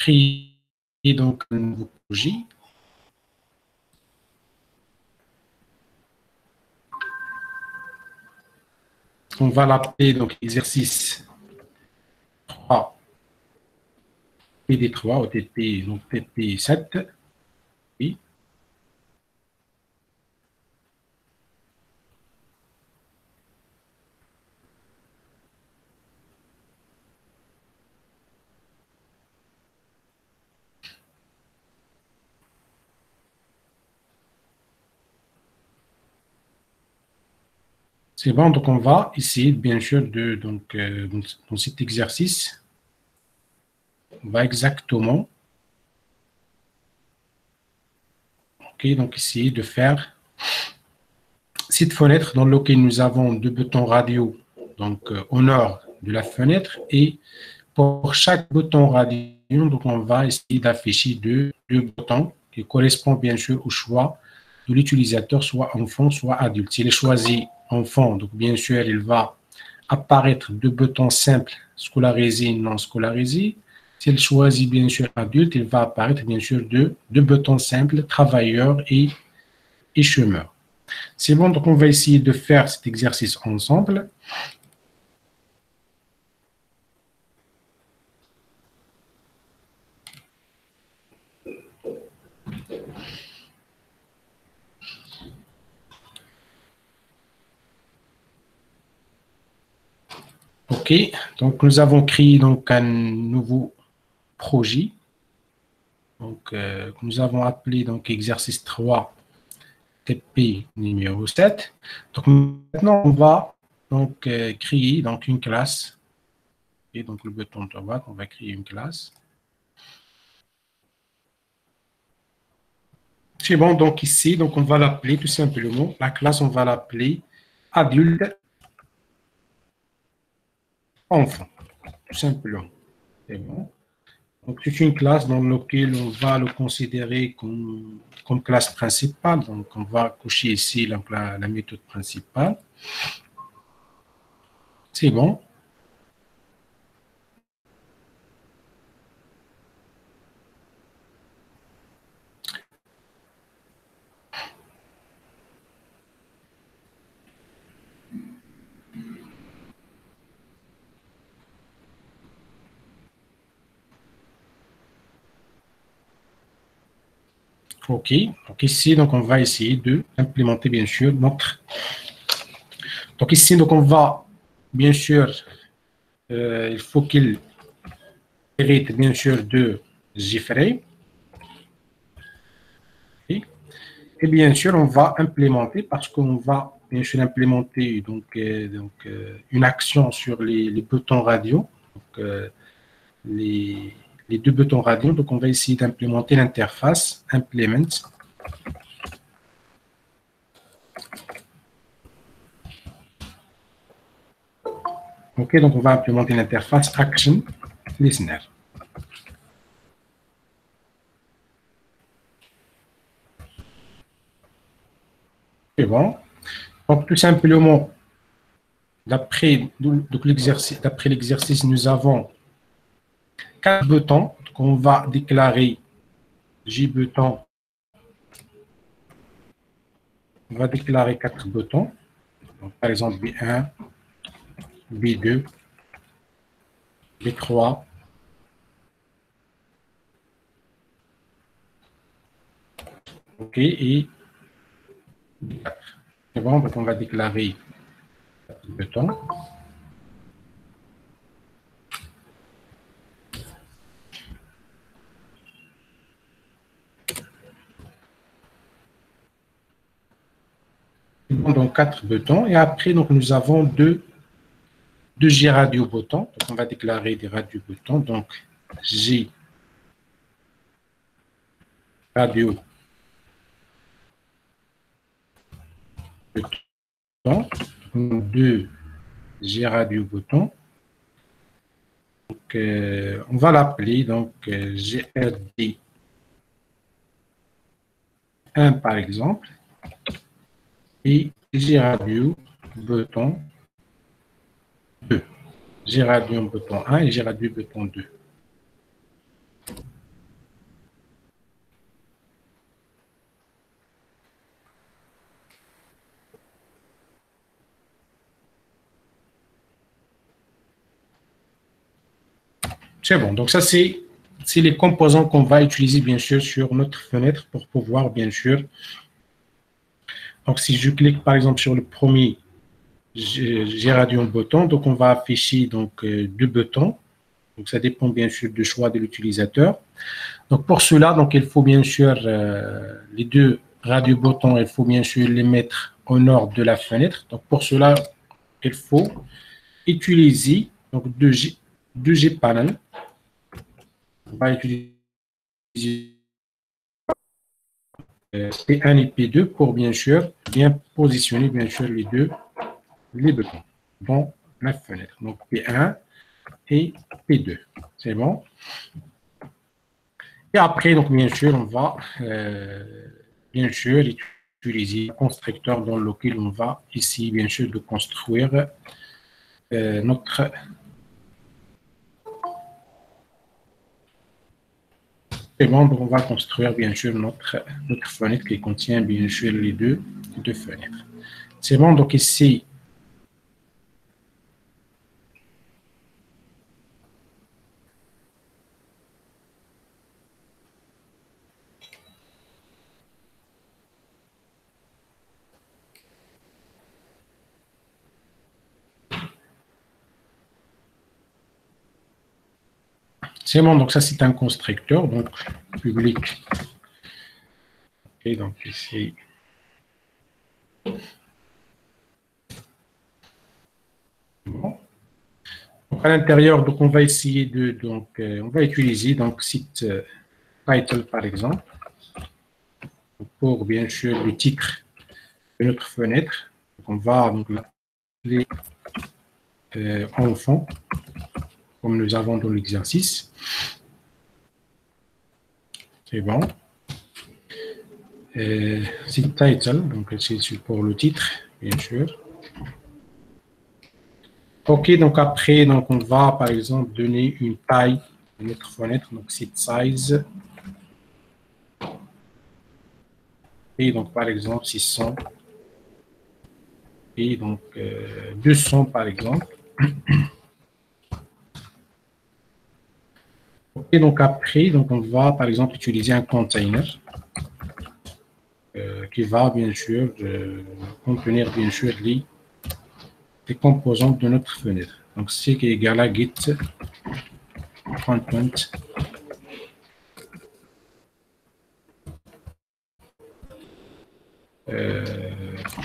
créer donc un nouveau projet. On va l'appeler donc exercice 3 PD3 OTP, donc TP7. Oui. C'est bon, donc on va essayer bien sûr de dans cet exercice, on va exactement donc essayer de faire cette fenêtre dans laquelle nous avons deux boutons radio donc au nord de la fenêtre, et pour chaque bouton radio donc on va essayer d'afficher deux boutons qui correspondent bien sûr au choix de l'utilisateur, soit enfant soit adulte. S'il est choisi enfant, donc bien sûr il va apparaître deux boutons simples, scolarisé et non scolarisé. S'il choisit bien sûr adulte, il va apparaître bien sûr deux boutons simples, travailleur et chômeur. C'est bon, donc on va essayer de faire cet exercice ensemble. OK, donc nous avons créé donc un nouveau projet. Donc nous avons appelé donc exercice 3 TP numéro 7. Donc maintenant on va donc créer donc une classe. Et donc le bouton de droite, on va créer une classe. C'est bon, donc ici, donc on va l'appeler tout simplement, la classe, on va l'appeler adulte enfant, tout simplement. C'est bon. Donc c'est une classe dans laquelle on va le considérer comme classe principale. Donc on va cocher ici la méthode principale. C'est bon. OK. Donc ici, donc on va essayer de implémenter bien sûr notre. Donc ici, donc on va bien sûr, il faut qu'il hérite bien sûr de Gfrey. Et bien sûr, on va implémenter, parce qu'on va bien sûr implémenter une action sur les boutons radio, donc, les deux boutons radio. Donc, on va essayer d'implémenter l'interface implement. OK, donc on va implémenter l'interface action listener. C'est bon. Donc, tout simplement, d'après l'exercice, nous avons 4 boutons qu'on va déclarer JBouton. On va déclarer 4 boutons. Donc, par exemple, B1, B2, B3, OK, et B4. C'est bon, donc on va déclarer le bouton. Donc 4 boutons, et après donc nous avons deux G-radio boutons. Donc on va déclarer des radio boutons. Donc G radio bouton, deux G radio boutons. Donc on va l'appeler donc GRD 1 par exemple, et G-radio bouton 2. G-radio bouton 1 et G-radio bouton 2. C'est bon. Donc, ça, c'est les composants qu'on va utiliser, bien sûr, sur notre fenêtre pour pouvoir, bien sûr. Donc, si je clique, par exemple, sur le premier Géradium button, donc on va afficher donc, deux boutons. Donc, ça dépend, bien sûr, du choix de l'utilisateur. Donc, pour cela, donc, il faut, bien sûr, les deux radio-boutons, il faut, bien sûr, les mettre au nord de la fenêtre. Donc, pour cela, il faut utiliser donc, 2G panel. On va utiliser P1 et P2 pour bien sûr bien positionner bien sûr les boutons dans la fenêtre. Donc P1 et P2. C'est bon. Et après, donc bien sûr, on va bien sûr utiliser le constructeur dans lequel on va ici bien sûr de construire notre c'est bon, donc on va construire bien sûr notre fenêtre qui contient bien sûr les deux fenêtres. C'est bon, donc ici, c'est bon, donc ça c'est un constructeur, donc public. Et donc ici, bon. Donc à l'intérieur, donc on va essayer de, donc on va utiliser donc site title par exemple pour bien sûr le titre de notre fenêtre. Donc, on va donc l'appeler enfant comme nous avons dans l'exercice. C'est bon. Site title, donc c'est pour le titre, bien sûr. OK, donc après, donc on va par exemple donner une taille de notre fenêtre, donc site size. Et donc par exemple 600. Et donc 200 par exemple. OK, donc après, donc on va par exemple utiliser un container qui va bien sûr contenir bien sûr les composantes de notre fenêtre. Donc c'est qui est égal à git content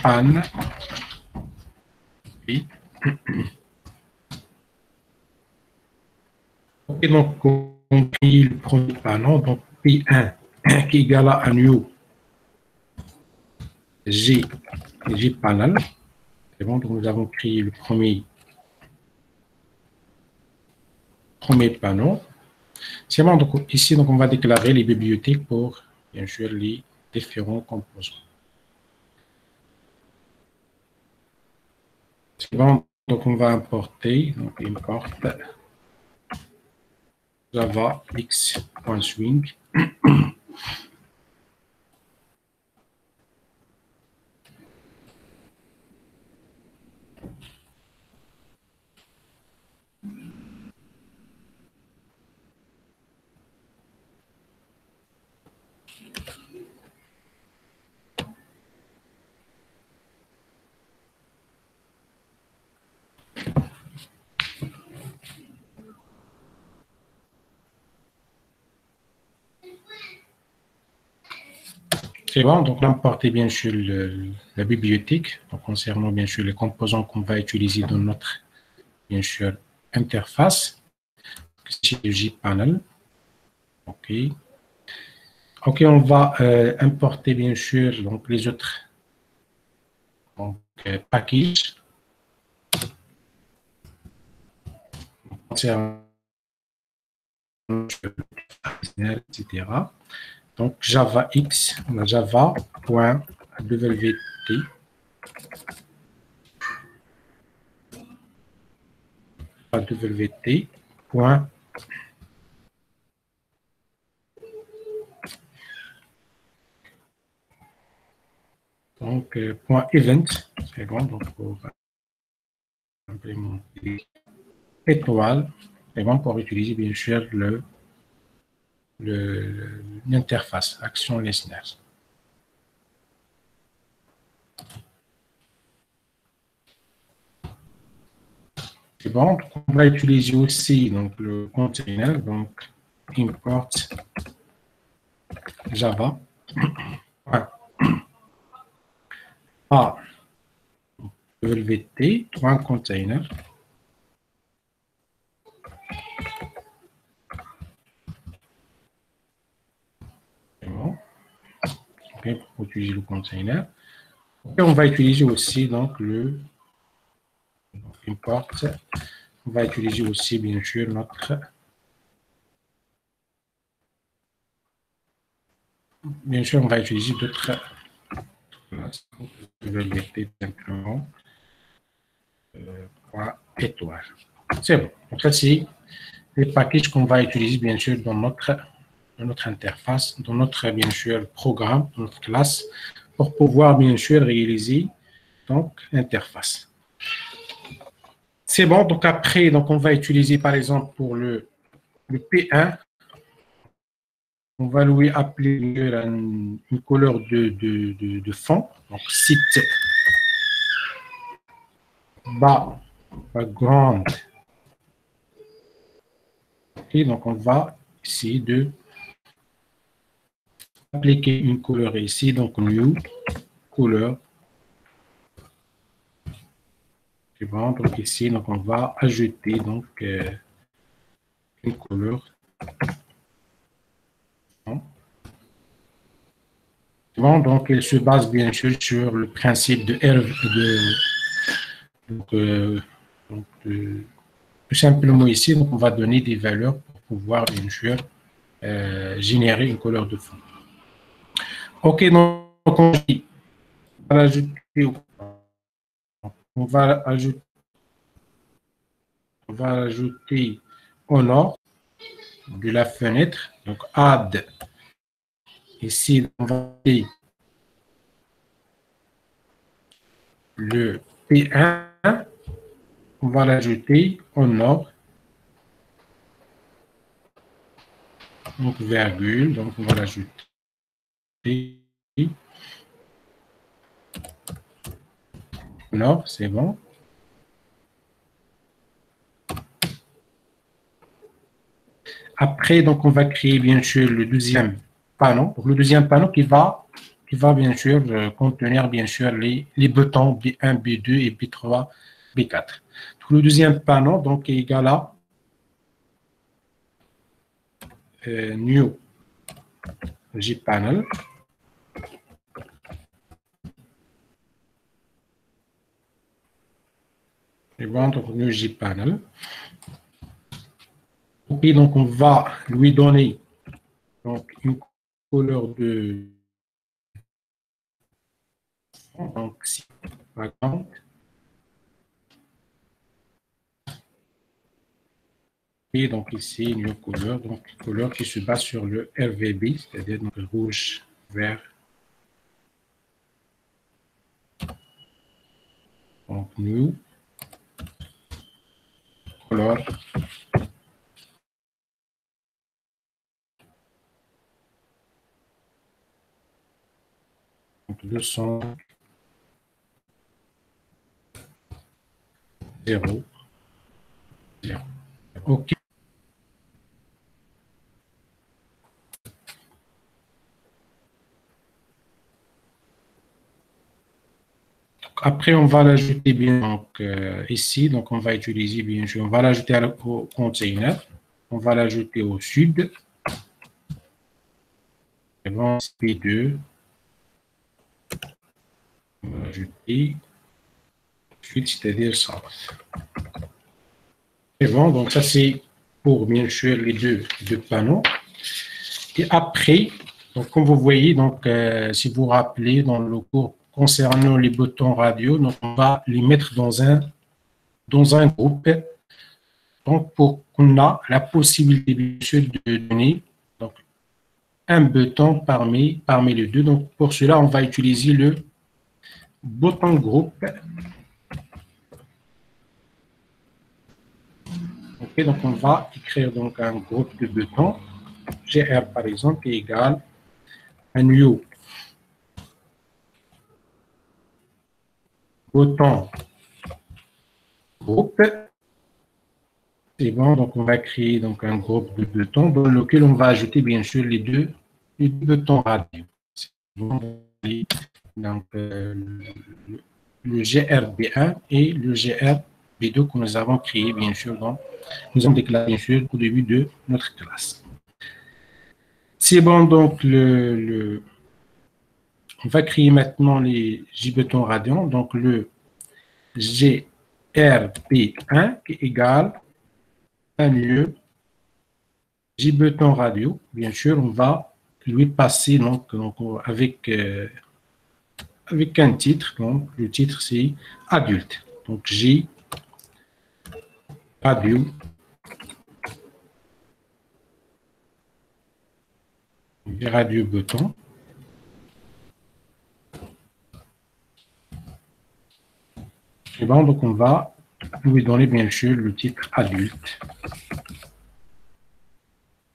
pan et OK, donc on crie le premier panneau, donc P1 qui est égal à un new G panel. C'est bon, donc nous avons créé le premier panneau. C'est bon, donc ici donc on va déclarer les bibliothèques pour bien sûr les différents composants. C'est bon, donc on va importer, donc import Java x.swing. C'est bon, donc on va importer bien sûr la bibliothèque, donc concernant bien sûr les composants qu'on va utiliser dans notre bien sûr interface. C'est le JPanel. OK. OK, on va importer bien sûr donc les autres donc, packages concernant etc. Donc Java X, on a java.wt wt. Donc point event, c'est bon, donc pour implémenter étoile C'est bon pour utiliser, bien sûr, l'interface Action Listeners. C'est bon, on va utiliser aussi donc, le container, donc import Java. Voilà. A, WT, container. C'est bon. Okay, pour utiliser le container. Et on va utiliser aussi donc le import. On va utiliser aussi bien sûr notre on va utiliser d'autres classes. Je vais mettre simplement étoile. C'est bon. Donc ça c'est les packages qu'on va utiliser bien sûr dans notre interface, dans notre bien sûr programme, dans notre classe, pour pouvoir bien sûr réaliser donc l'interface. C'est bon, donc après, donc on va utiliser par exemple pour le P1, on va lui appeler une couleur de fond, donc site background. Et donc on va essayer de appliquer une couleur ici, donc new couleur. C'est bon, donc ici, donc on va ajouter donc une couleur. Bon, donc elle se base bien sûr sur le principe de tout simplement ici, donc on va donner des valeurs pour pouvoir bien sûr générer une couleur de fond. Ok, donc on va ajouter au nord de la fenêtre, donc add. Ici, on va ajouter le P1, on va l'ajouter au nord, donc virgule, donc on va l'ajouter au nord, c'est bon. Après, donc on va créer bien sûr le deuxième panneau, donc le deuxième panneau qui va bien sûr contenir bien sûr les boutons B1, B2 et B3, B4. Donc, le deuxième panneau donc est égal à new JPanel. Et bon, donc new JPanel. Et donc on va lui donner donc une couleur de donc si par exemple et donc ici une couleur donc couleur qui se base sur le RVB, c'est-à-dire donc rouge, vert, donc new couleur donc 200 0 0. Ok. Après, on va l'ajouter bien donc, ici. Donc, on va utiliser bien sûr, on va l'ajouter au container. On va l'ajouter au sud. Et bon, P2. On va ajouter sud, c'est-à-dire south. Et bon, donc ça c'est pour bien sûr les deux panneaux. Et après, donc, comme vous voyez, donc, si vous vous rappelez dans le cours concernant les boutons radio, donc on va les mettre dans un groupe. Donc, pour qu'on a la possibilité bien sûr de donner donc, un bouton parmi les deux. Donc, pour cela, on va utiliser le bouton groupe. Donc, Et donc, on va écrire donc un groupe de boutons. GR, par exemple, est égal à new bouton groupe. C'est bon, donc on va créer donc un groupe de boutons dans lequel on va ajouter bien sûr les deux boutons radio. Bon, donc le GRB1 et le GRB2 que nous avons créé bien sûr, donc nous avons déclaré bien sûr au début de notre classe. C'est bon, donc on va créer maintenant les J-boutons radians, donc le GRB1 qui est égal à mieux J-button radio, bien sûr, on va lui passer donc avec un titre. Donc, le titre, c'est adulte. Donc, J radio, radio button. Et bon, donc on va lui donner bien sûr le titre adulte.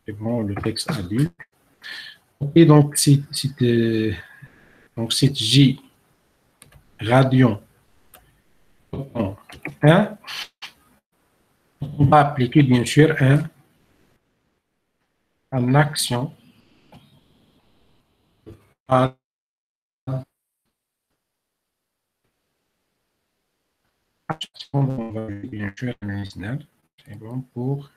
C'est bon, le texte adulte. Et donc, c'est J radio 1. On va appliquer bien sûr un action à on va bien sûr un c'est bon pour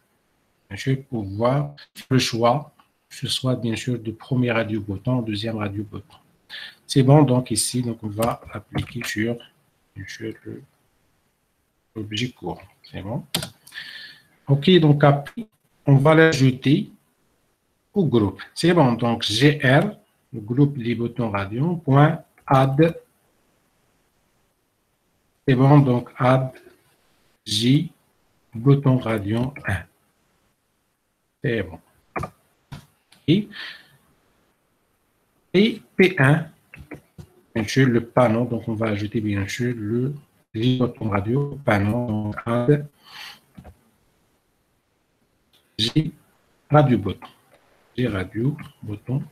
bien sûr pouvoir le choix, ce soit bien sûr du premier radio bouton, deuxième radio bouton. C'est bon, donc ici, donc on va appliquer sur bien sûr l'objet courant. C'est bon. Ok, donc après, on va l'ajouter au groupe. C'est bon, donc GR, le groupe des boutons radio, point add. C'est bon, donc add J bouton radio 1. C'est bon. Et P1, bien sûr, le panneau, donc on va ajouter bien sûr le bouton radio panneau, donc add J radio bouton. J radio bouton.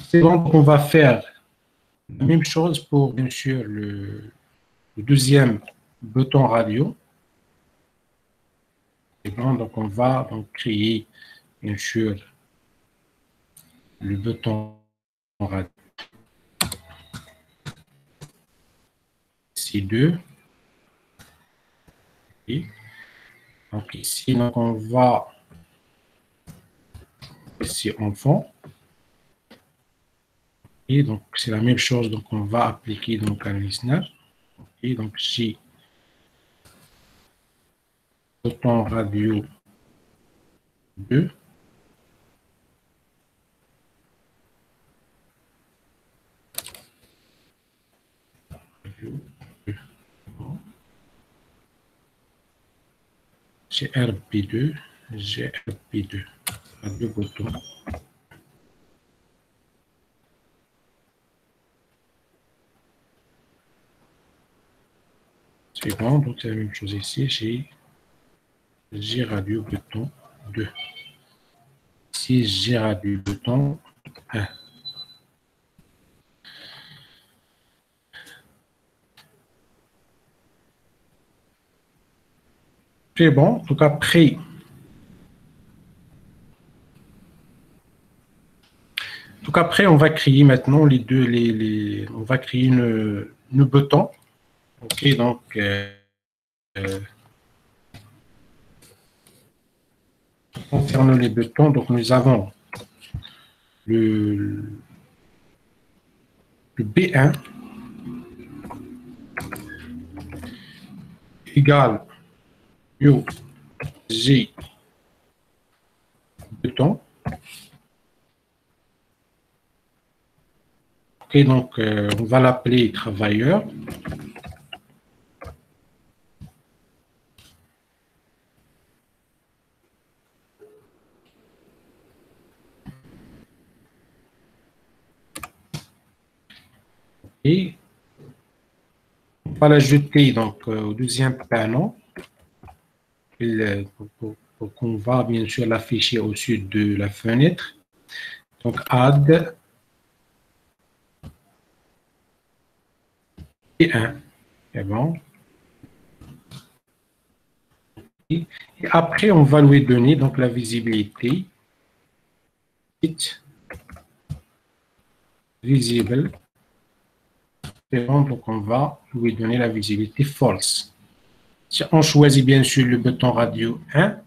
C'est bon, donc on va faire la même chose pour bien sûr le deuxième bouton radio. C'est bon, donc on va donc créer bien sûr le bouton radio. C2. Et donc ici, donc on va ici en fond. Et donc c'est la même chose, donc on va appliquer donc un listener. Et donc J bouton radio 2. GRP2, GRP2, radio bouton. C'est bon, donc c'est la même chose ici, J radio bouton 2. Ici, J radio bouton 1. C'est bon, donc après, on va créer maintenant les deux, on va créer une bouton. Ok, donc concernant les boutons, donc nous avons le B1 égale J bouton. Ok, donc on va l'appeler travailleur. Et on va l'ajouter donc au deuxième panneau. pour qu'on va bien sûr l'afficher au-dessus de la fenêtre. Donc, add et 1. C'est bon. Et après, on va lui donner donc la visibilité. Visible. C'est bon, donc on va lui donner la visibilité false. Si on choisit bien sûr le bouton radio 1,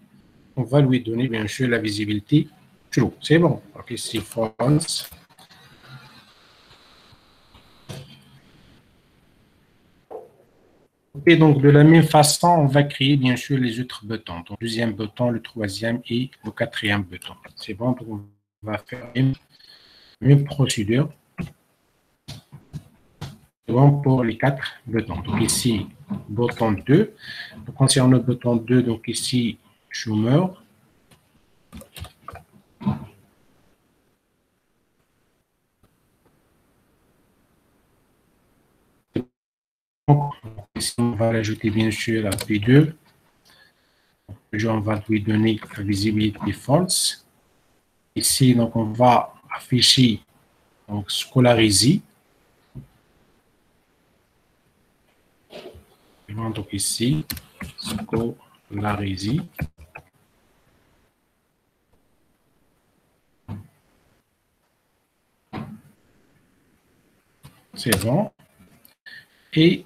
on va lui donner bien sûr la visibilité true. C'est bon. Donc ici false. Et donc, de la même façon, on va créer bien sûr les autres boutons. Donc, le deuxième bouton, le troisième et le quatrième bouton. C'est bon, donc on va faire la même procédure. C'est bon pour les 4 boutons. Donc, ici, bouton 2. Donc, concernant le bouton 2, donc ici, chômeur. Donc, ici, on va l'ajouter bien sûr à P2. On va lui donner la visibilité false. Ici, donc, on va afficher donc, scolariser. Donc, ici, scolariser. C'est bon. Et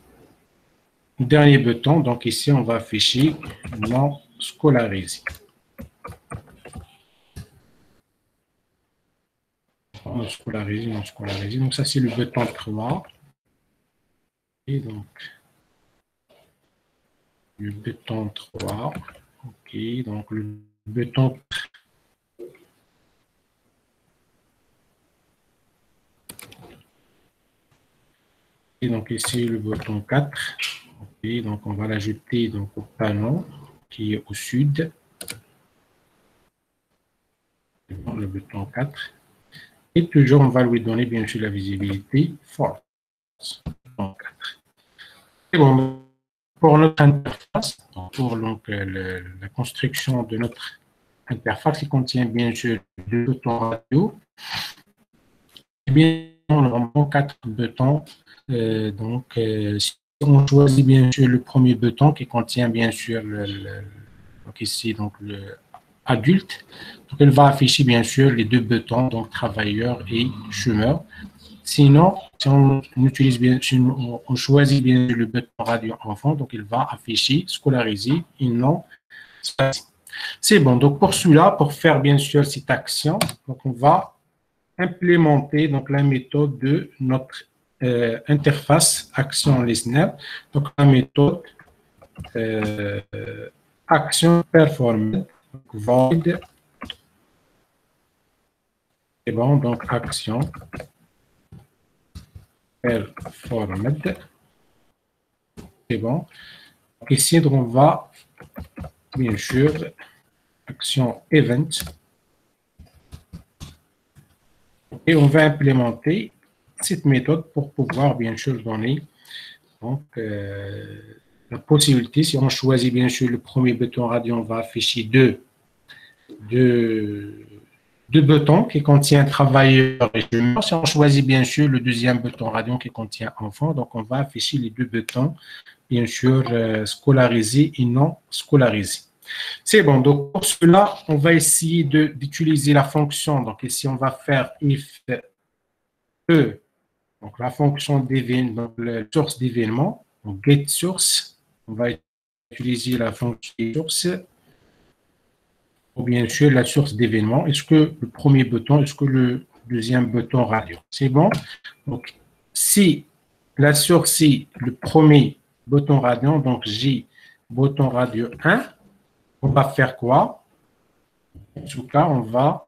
dernier bouton, donc ici, on va afficher non scolarisé. Non scolarisé, non scolarisé. Donc, ça, c'est le bouton 3. Et donc, le bouton 3. OK, donc le bouton. Et donc, ici, le bouton 4. OK, donc on va l'ajouter au panneau qui est au sud. Le bouton 4. Et toujours, on va lui donner bien sûr la visibilité false. C'est bon. Pour notre interface, pour donc, la construction de notre interface qui contient bien sûr 2 boutons radio, et bien normalement 4 boutons. Si on choisit bien sûr le premier bouton qui contient bien sûr donc ici donc le adulte, donc il va afficher bien sûr les 2 boutons, donc travailleur et chômeur. Sinon, si on utilise bien, si on choisit bien le bouton radio enfant, donc il va afficher scolarisé et non. C'est bon. Donc pour celui-là, pour faire bien sûr cette action, donc on va implémenter donc la méthode de notre interface action listener. Donc la méthode action performed void. C'est bon. Donc action performed. C'est bon. Donc ici, donc, on va, bien sûr, action event. Et on va implémenter cette méthode pour pouvoir, bien sûr, donner donc, la possibilité, si on choisit, bien sûr, le premier bouton radio, on va afficher deux boutons qui contiennent travailleur et chômeur. Si on choisit, bien sûr, le deuxième bouton radio qui contient enfant, donc on va afficher les 2 boutons bien sûr scolarisé et non scolarisé. C'est bon, donc pour cela, on va essayer d'utiliser la fonction. Donc ici, on va faire if E, donc la fonction d'événement, donc la source d'événement, donc get source. On va utiliser la fonction source pour bien sûr la source d'événement. Est-ce que le premier bouton, est-ce que le deuxième bouton radio? C'est bon. Donc si la source est le premier bouton radio, donc j'ai bouton radio 1, on va faire quoi? En tout cas, on va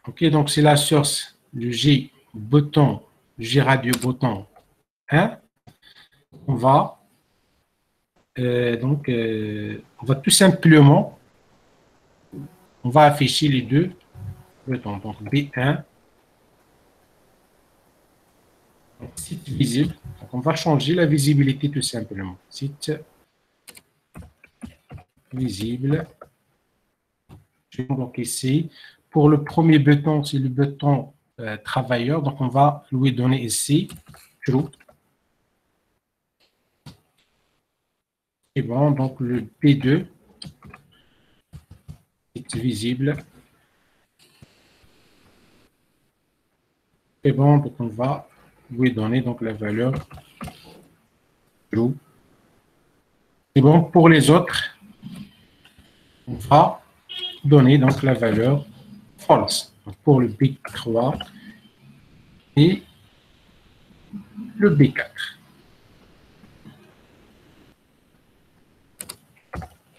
OK, donc c'est la source du G bouton, G radio bouton 1. On va on va tout simplement on va afficher les 2 boutons. Donc B1 site visible. Donc, on va changer la visibilité tout simplement. Site visible. Donc ici, pour le premier bouton, c'est le bouton travailleur. Donc, on va lui donner ici true. Et bon, donc le P2 est visible. Et bon, donc on va lui donner donc la valeur true. Et bon, pour les autres, on va donner donc la valeur false. Donc, pour le B3 et le B4.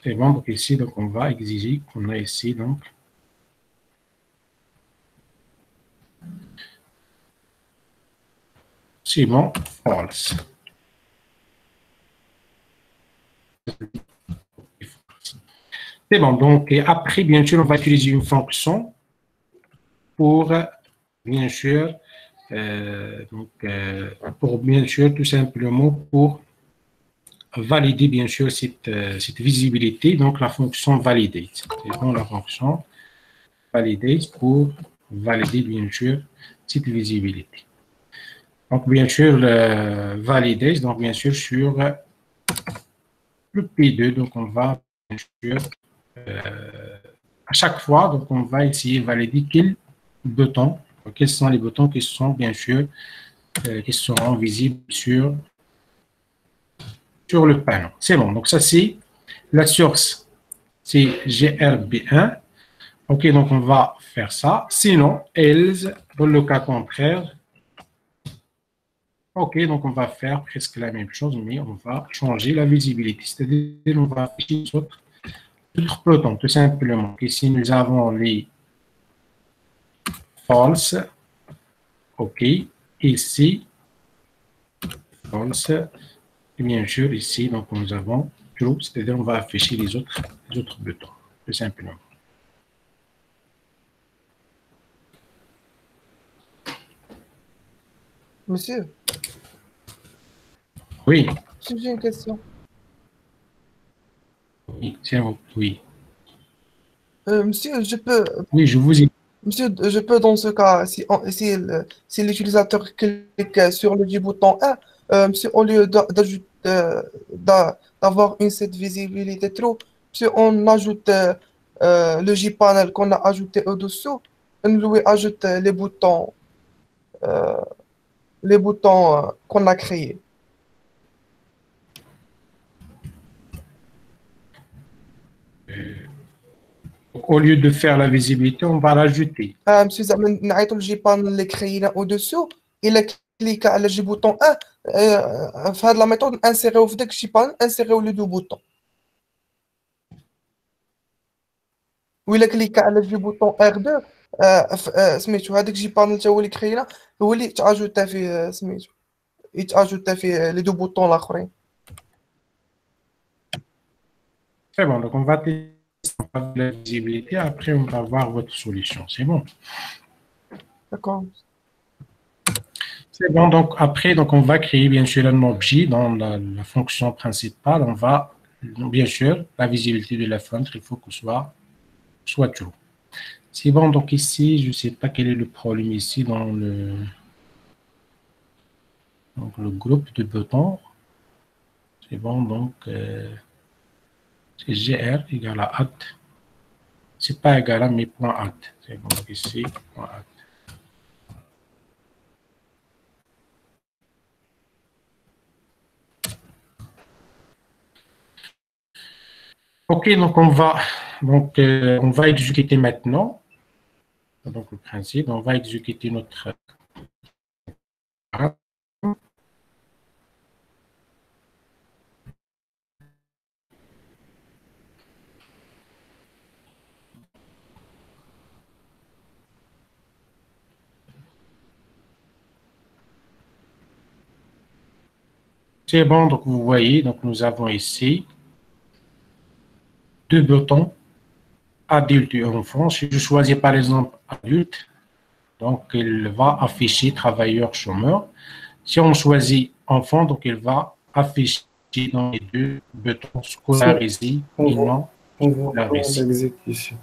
C'est bon, donc ici, donc on va exiger qu'on a ici donc c'est bon, false. C'est bon, donc et après, bien sûr, on va utiliser une fonction pour, bien sûr, pour bien sûr, tout simplement, pour valider, bien sûr, cette visibilité, donc la fonction validate. C'est bon, la fonction validate pour valider, bien sûr, cette visibilité. Donc, bien sûr, le validate, donc bien sûr, sur le P2, donc on va, bien sûr, à chaque fois, donc on va essayer de valider quels boutons, quels sont les boutons qui sont, bien sûr, qui seront visibles sur le panneau. C'est bon, donc ça c'est la source, c'est GRB1. Ok, donc on va faire ça. Sinon, else, dans le cas contraire, ok, donc on va faire presque la même chose, mais on va changer la visibilité. C'est-à-dire, on va afficher d'autres boutons, tout simplement. Ici, nous avons les false, ok, ici, false. Et bien sûr, ici, donc nous avons true, c'est-à-dire on va afficher les autres boutons, tout simplement. Monsieur, Oui, j'ai une question. oui, tiens, oui. Monsieur, je peux, Oui, je vous ai. monsieur, je peux dans ce cas, si l'utilisateur clique sur le bouton 1, monsieur, au lieu d'avoir une cette visibilité trop, monsieur, on ajoute le J-panel qu'on a ajouté au-dessous, on lui ajoute les boutons qu'on a créés. Au lieu de faire la visibilité, on va l'ajouter. monsieur زعما نعيطوا للجيبان اللي كرينا au-dessous الا كليكا على جي بوطون 1 في هاد لا ميثود انسيريو في داك الجيبان انسيريو لو دو بوطون وإلا كليكا على جي بوطون R2 سميتو هذاك الجيبان اللي هو اللي كرينا هو اللي تاجوتا فيه سميتو يتاجوتا فيه لي دو بوطون الاخرين. C'est bon, donc on va tester la visibilité, après on va voir votre solution. C'est bon. D'accord. C'est bon, donc après, donc on va créer bien sûr un objet dans la fonction principale. On va, bien sûr, la visibilité de la fenêtre, il faut que soit true. C'est bon, donc ici, je ne sais pas quel est le problème ici dans le groupe de boutons. C'est bon, donc c'est GR égale à add. C'est pas égal à mes points add. C'est bon, donc ici, point add. Ok, donc on va exécuter maintenant. Donc le principe, on va exécuter notre. C'est bon, donc vous voyez, donc nous avons ici deux boutons, adulte et enfant. Si je choisis par exemple adulte, donc il va afficher travailleur chômeur. Si on choisit enfant, donc il va afficher dans les deux boutons scolariser et non On voit scolariser. l'exécution.